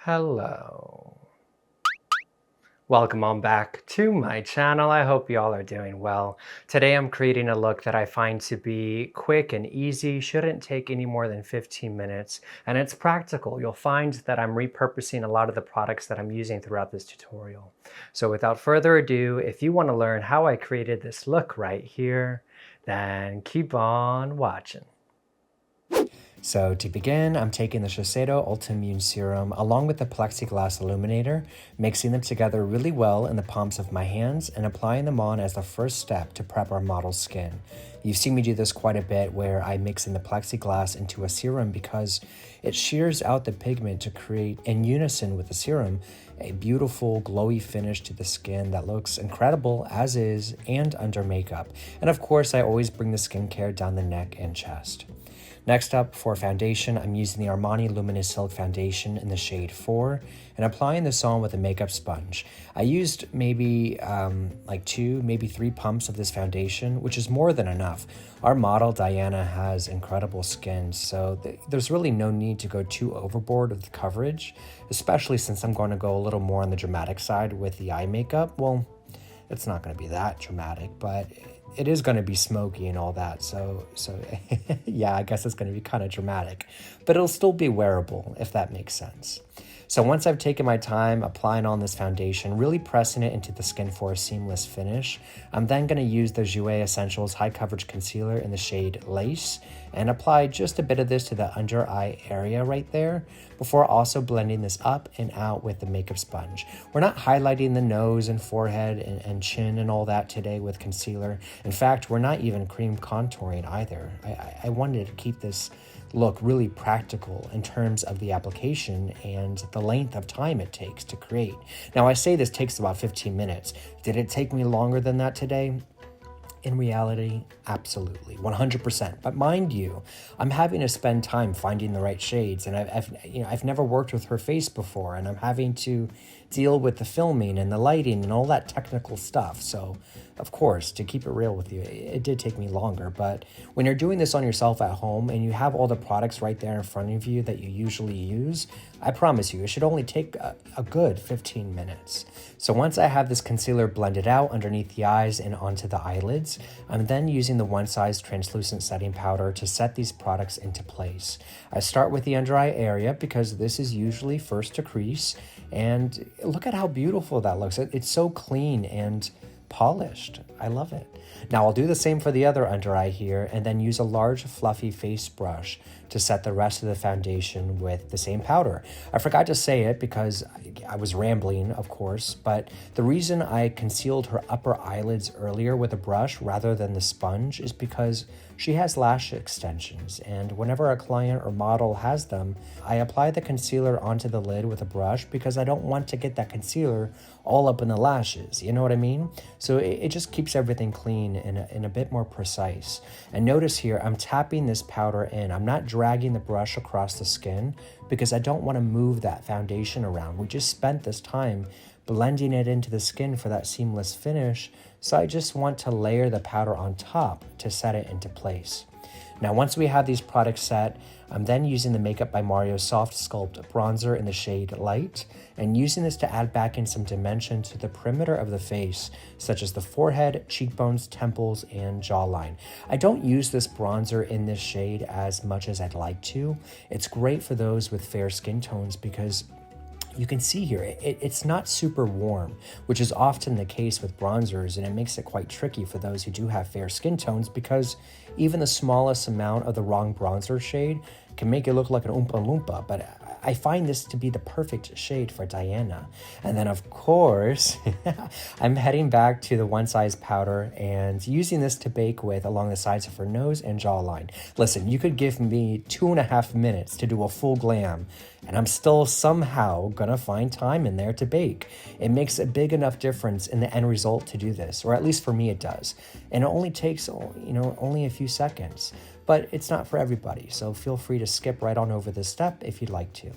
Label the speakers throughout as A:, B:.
A: Hello. Welcome on back to my channel. I hope you all are doing well. Today I'm creating a look that I find to be quick and easy, shouldn't take any more than 15 minutes, and it's practical. You'll find that I'm repurposing a lot of the products that I'm using throughout this tutorial. So without further ado, if you want to learn how I created this look right here, then keep on watching. So to begin, I'm taking the Shiseido Ultimune Serum along with the Plexiglass Illuminator, mixing them together really well in the palms of my hands and applying them on as the first step to prep our model's skin. You've seen me do this quite a bit where I mix in the plexiglass into a serum because it shears out the pigment to create, in unison with the serum, a beautiful glowy finish to the skin that looks incredible as is and under makeup. And of course, I always bring the skincare down the neck and chest. Next up, for foundation, I'm using the Armani Luminous Silk Foundation in the shade 4 and applying this on with a makeup sponge. I used maybe like 2, maybe 3 pumps of this foundation, which is more than enough. Our model, Diana, has incredible skin, so there's really no need to go too overboard with the coverage, especially since I'm going to go a little more on the dramatic side with the eye makeup. Well, it's not going to be that dramatic, but it is going to be smoky and all that, so yeah, I guess it's going to be kind of dramatic, but it'll still be wearable, if that makes sense. So once I've taken my time applying on this foundation, really pressing it into the skin for a seamless finish, I'm then going to use the Jouer Essentials High Coverage Concealer in the shade Lace and apply just a bit of this to the under eye area right there before also blending this up and out with the makeup sponge. We're not highlighting the nose and forehead and chin and all that today with concealer. In fact, we're not even cream contouring either. I wanted to keep this look really practical in terms of the application and the length of time it takes to create. Now, I say this takes about 15 minutes. Did it take me longer than that today? In reality, absolutely, 100%. But mind you, I'm having to spend time finding the right shades, and I've never worked with her face before, and I'm having to deal with the filming and the lighting and all that technical stuff. So, of course, to keep it real with you, it did take me longer. But when you're doing this on yourself at home and you have all the products right there in front of you that you usually use, I promise you, it should only take a good 15 minutes. So once I have this concealer blended out underneath the eyes and onto the eyelids, I'm then using the One Size translucent setting powder to set these products into place. I start with the under eye area because this is usually first to crease, and look at how beautiful that looks. It's so clean and polished. I love it. Now I'll do the same for the other under eye here and then use a large fluffy face brush to set the rest of the foundation with the same powder. I forgot to say it because I was rambling, of course, but the reason I concealed her upper eyelids earlier with a brush rather than the sponge is because she has lash extensions, and whenever a client or model has them, I apply the concealer onto the lid with a brush because I don't want to get that concealer all up in the lashes, you know what I mean? So it just keeps everything clean and a bit more precise. And notice here, I'm tapping this powder in. I'm not dragging the brush across the skin because I don't want to move that foundation around. We just spent this time blending it into the skin for that seamless finish, so I just want to layer the powder on top to set it into place. Now, once we have these products set, I'm then using the Makeup by Mario Soft Sculpt Bronzer in the shade Light and using this to add back in some dimension to the perimeter of the face, such as the forehead, cheekbones, temples, and jawline. I don't use this bronzer in this shade as much as I'd like to. It's great for those with fair skin tones because you can see here, it's not super warm, which is often the case with bronzers, and it makes it quite tricky for those who do have fair skin tones because even the smallest amount of the wrong bronzer shade can make it look like an Oompa Loompa, but I find this to be the perfect shade for Diana. And then of course, I'm heading back to the One Size powder and using this to bake with along the sides of her nose and jawline. Listen, you could give me 2.5 minutes to do a full glam, and I'm still somehow gonna find time in there to bake. It makes a big enough difference in the end result to do this, or at least for me it does. And it only takes, only a few seconds. But it's not for everybody, so feel free to skip right on over this step if you'd like to.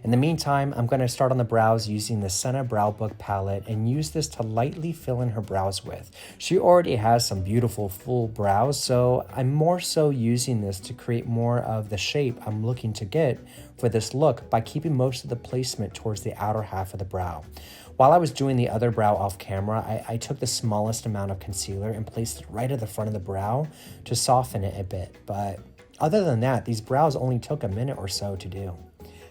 A: In the meantime, I'm going to start on the brows using the Senna Brow Book palette and use this to lightly fill in her brows with. She already has some beautiful full brows, so I'm more so using this to create more of the shape I'm looking to get for this look by keeping most of the placement towards the outer half of the brow. While I was doing the other brow off camera, I took the smallest amount of concealer and placed it right at the front of the brow to soften it a bit. But other than that, these brows only took a minute or so to do.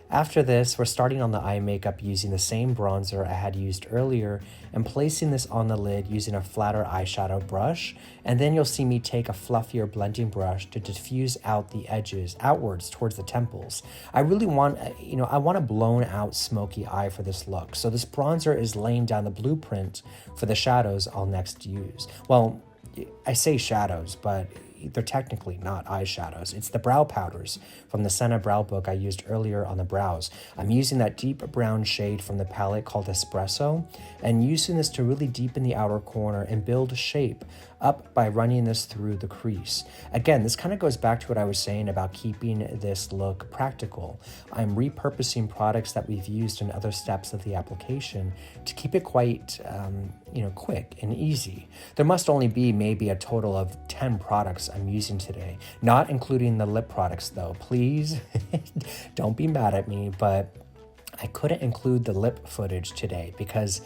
A: After this, we're starting on the eye makeup using the same bronzer I had used earlier and placing this on the lid using a flatter eyeshadow brush. And then you'll see me take a fluffier blending brush to diffuse out the edges outwards towards the temples. I really want, I want a blown out smoky eye for this look. So this bronzer is laying down the blueprint for the shadows I'll next use. Well, I say shadows, but they're technically not eyeshadows. It's the brow powders from the Senna Brow Book I used earlier on the brows. I'm using that deep brown shade from the palette called Espresso and using this to really deepen the outer corner and build shape up by running this through the crease. Again, this kind of goes back to what I was saying about keeping this look practical. I'm repurposing products that we've used in other steps of the application to keep it quite, quick and easy. There must only be maybe a total of 10 products I'm using today, not including the lip products though. Please don't be mad at me, but I couldn't include the lip footage today because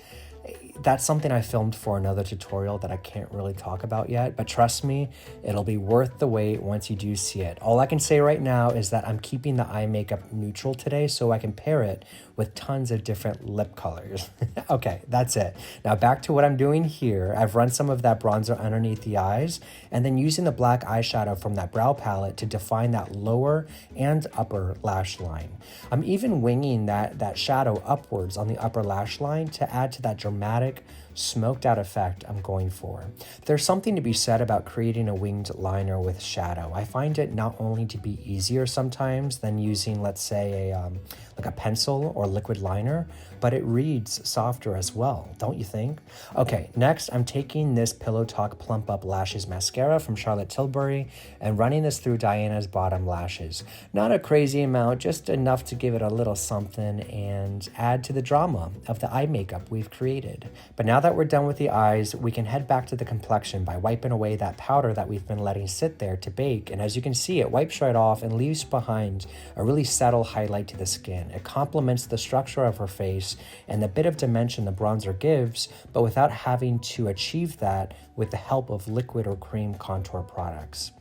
A: that's something I filmed for another tutorial that I can't really talk about yet, but trust me, it'll be worth the wait once you do see it. All I can say right now is that I'm keeping the eye makeup neutral today so I can pair it with tons of different lip colors. Okay, that's it. Now back to what I'm doing here. I've run some of that bronzer underneath the eyes and then using the black eyeshadow from that brow palette to define that lower and upper lash line. I'm even winging that shadow upwards on the upper lash line to add to that dramatic smoked out effect I'm going for. There's something to be said about creating a winged liner with shadow. I find it not only to be easier sometimes than using, let's say, a pencil or liquid liner, but it reads softer as well, don't you think? Okay, next I'm taking this Pillow Talk Plump Up Lashes mascara from Charlotte Tilbury and running this through Diana's bottom lashes. Not a crazy amount, just enough to give it a little something and add to the drama of the eye makeup we've created. But now that we're done with the eyes, we can head back to the complexion by wiping away that powder that we've been letting sit there to bake. And as you can see, it wipes right off and leaves behind a really subtle highlight to the skin. It complements the structure of her face and the bit of dimension the bronzer gives, but without having to achieve that with the help of liquid or cream contour products.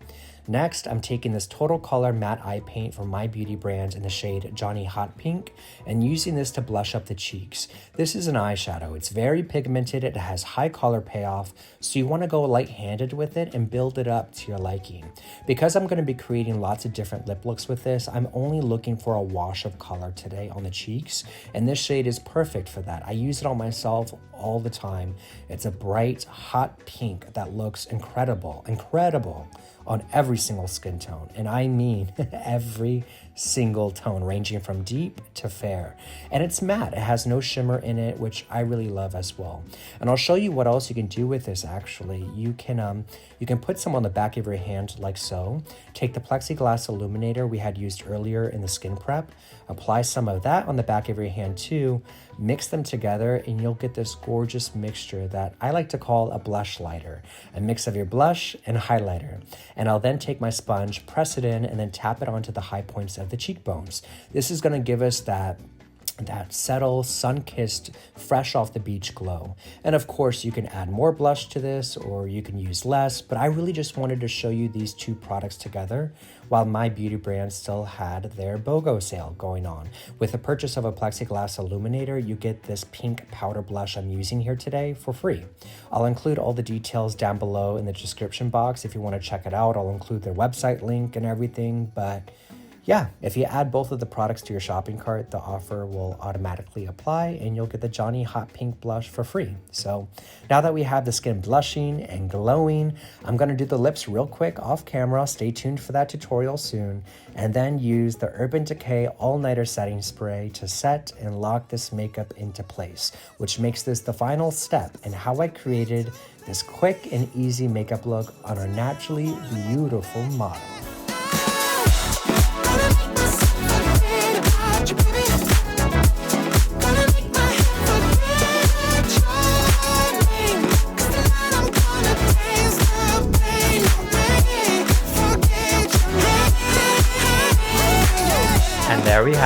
A: Next, I'm taking this Total Color Matte Eye Paint from MyBeautyBrand in the shade Johnny Hot Pink and using this to blush up the cheeks. This is an eyeshadow. It's very pigmented. It has high color payoff, so you want to go light-handed with it and build it up to your liking. Because I'm going to be creating lots of different lip looks with this, I'm only looking for a wash of color today on the cheeks, and this shade is perfect for that. I use it on myself all the time. It's a bright, hot pink that looks incredible on every single skin tone, and I mean every single tone, ranging from deep to fair. And it's matte. It has no shimmer in it, which I really love as well. And I'll show you what else you can do with this. Actually, you can put some on the back of your hand like so. Take the Plexiglass Illuminator we had used earlier in the skin prep, apply some of that on the back of your hand too, mix them together, and you'll get this gorgeous mixture that I like to call a blush lighter, a mix of your blush and highlighter. And I'll then take my sponge, press it in, and then tap it onto the high points of the cheekbones. This is going to give us that subtle, sun-kissed, fresh off the beach glow. And of course, you can add more blush to this or you can use less, but I really just wanted to show you these two products together while MyBeautyBrand still had their BOGO sale going on. With the purchase of a Plexiglass Illuminator, you get this pink powder blush I'm using here today for free. I'll include all the details down below in the description box if you want to check it out. I'll include their website link and everything, but yeah, if you add both of the products to your shopping cart, the offer will automatically apply and you'll get the Johnny Hot Pink blush for free. So now that we have the skin blushing and glowing, I'm going to do the lips real quick off camera. Stay tuned for that tutorial soon. And then use the Urban Decay All-Nighter Setting Spray to set and lock this makeup into place, which makes this the final step in how I created this quick and easy makeup look on our naturally beautiful model.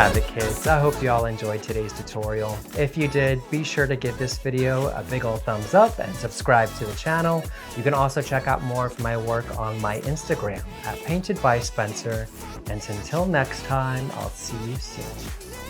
A: have it, kids. I hope you all enjoyed today's tutorial. If you did, be sure to give this video a big ol' thumbs up and subscribe to the channel. You can also check out more of my work on my Instagram at Painted by Spencer. And until next time, I'll see you soon.